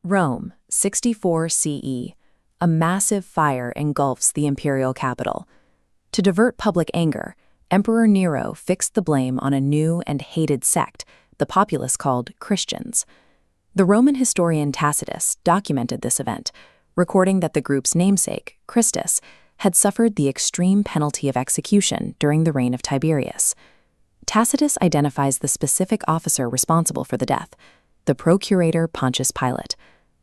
Rome, 64 CE. A massive fire engulfs the imperial capital. To divert public anger, Emperor Nero fixed the blame on a new and hated sect the populace called Christians. The Roman historian Tacitus documented this event, recording that the group's namesake, Christus, had suffered the extreme penalty of execution during the reign of Tiberius. Tacitus identifies the specific officer responsible for the death, the procurator Pontius Pilate,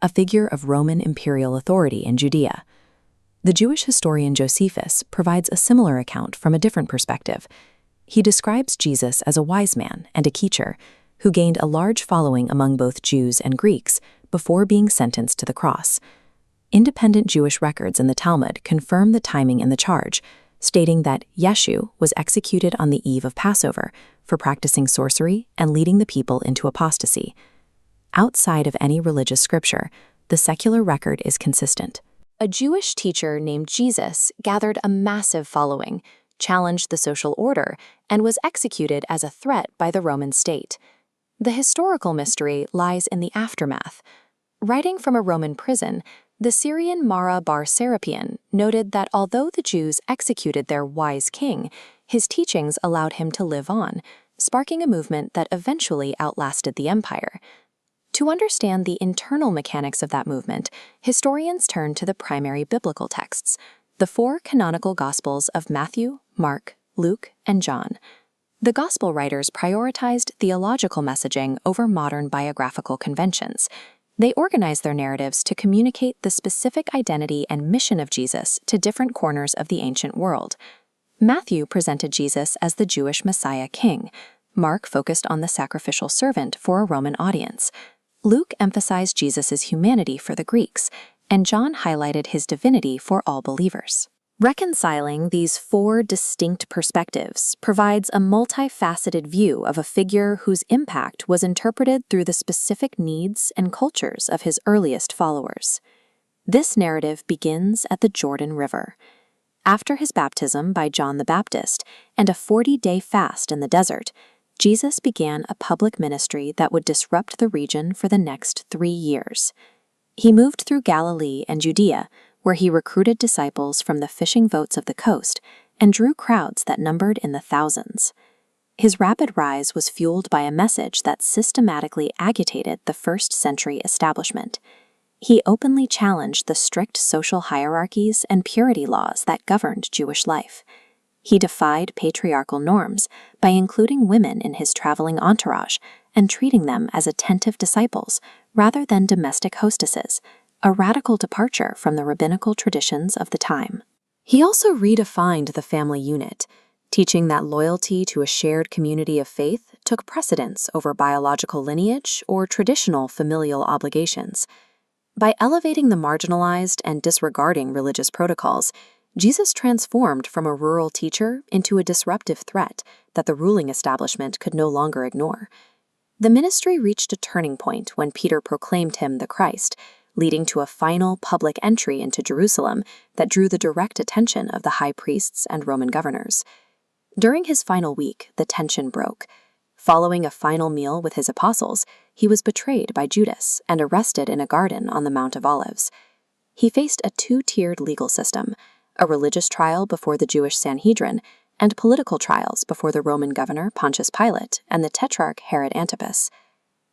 a figure of Roman imperial authority in Judea. The Jewish historian Josephus provides a similar account from a different perspective. He describes Jesus as a wise man and a teacher who gained a large following among both Jews and Greeks before being sentenced to the cross. Independent Jewish records in the Talmud confirm the timing in the charge, stating that Yeshu was executed on the eve of Passover for practicing sorcery and leading the people into apostasy. Outside of any religious scripture, the secular record is consistent. A Jewish teacher named Jesus gathered a massive following, challenged the social order, and was executed as a threat by the Roman state. The historical mystery lies in the aftermath. Writing from a Roman prison, the Syrian Mara bar Serapion noted that although the Jews executed their wise king, his teachings allowed him to live on, sparking a movement that eventually outlasted the empire. To understand the internal mechanics of that movement, historians turn to the primary biblical texts, the four canonical Gospels of Matthew, Mark, Luke, and John. The Gospel writers prioritized theological messaging over modern biographical conventions. They organized their narratives to communicate the specific identity and mission of Jesus to different corners of the ancient world. Matthew presented Jesus as the Jewish Messiah king. Mark focused on the sacrificial servant for a Roman audience. Luke emphasized Jesus' humanity for the Greeks, and John highlighted his divinity for all believers. Reconciling these four distinct perspectives provides a multifaceted view of a figure whose impact was interpreted through the specific needs and cultures of his earliest followers. This narrative begins at the Jordan River. After his baptism by John the Baptist and a 40-day fast in the desert, Jesus began a public ministry that would disrupt the region for the next 3 years. He moved through Galilee and Judea, where he recruited disciples from the fishing boats of the coast and drew crowds that numbered in the thousands. His rapid rise was fueled by a message that systematically agitated the first-century establishment. He openly challenged the strict social hierarchies and purity laws that governed Jewish life. He defied patriarchal norms by including women in his traveling entourage and treating them as attentive disciples rather than domestic hostesses, a radical departure from the rabbinical traditions of the time. He also redefined the family unit, teaching that loyalty to a shared community of faith took precedence over biological lineage or traditional familial obligations. By elevating the marginalized and disregarding religious protocols, Jesus transformed from a rural teacher into a disruptive threat that the ruling establishment could no longer ignore. The ministry reached a turning point when Peter proclaimed him the Christ, leading to a final public entry into Jerusalem that drew the direct attention of the high priests and Roman governors. During his final week, the tension broke. Following a final meal with his apostles, he was betrayed by Judas and arrested in a garden on the Mount of Olives. He faced a two-tiered legal system, a religious trial before the Jewish Sanhedrin, and political trials before the Roman governor Pontius Pilate and the tetrarch Herod Antipas.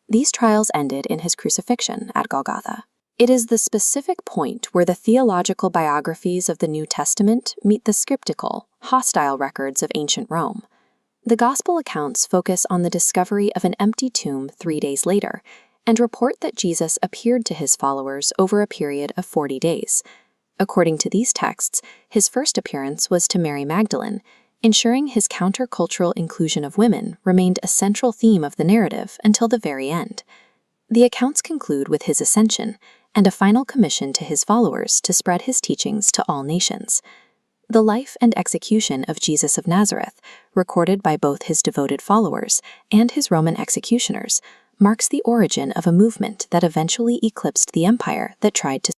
These trials ended in his crucifixion at Golgotha. It is the specific point where the theological biographies of the New Testament meet the skeptical, hostile records of ancient Rome. The Gospel accounts focus on the discovery of an empty tomb 3 days later and report that Jesus appeared to his followers over a period of 40 days. According to these texts, his first appearance was to Mary Magdalene, ensuring his countercultural inclusion of women remained a central theme of the narrative until the very end. The accounts conclude with his ascension and a final commission to his followers to spread his teachings to all nations. The life and execution of Jesus of Nazareth, recorded by both his devoted followers and his Roman executioners, marks the origin of a movement that eventually eclipsed the empire that tried to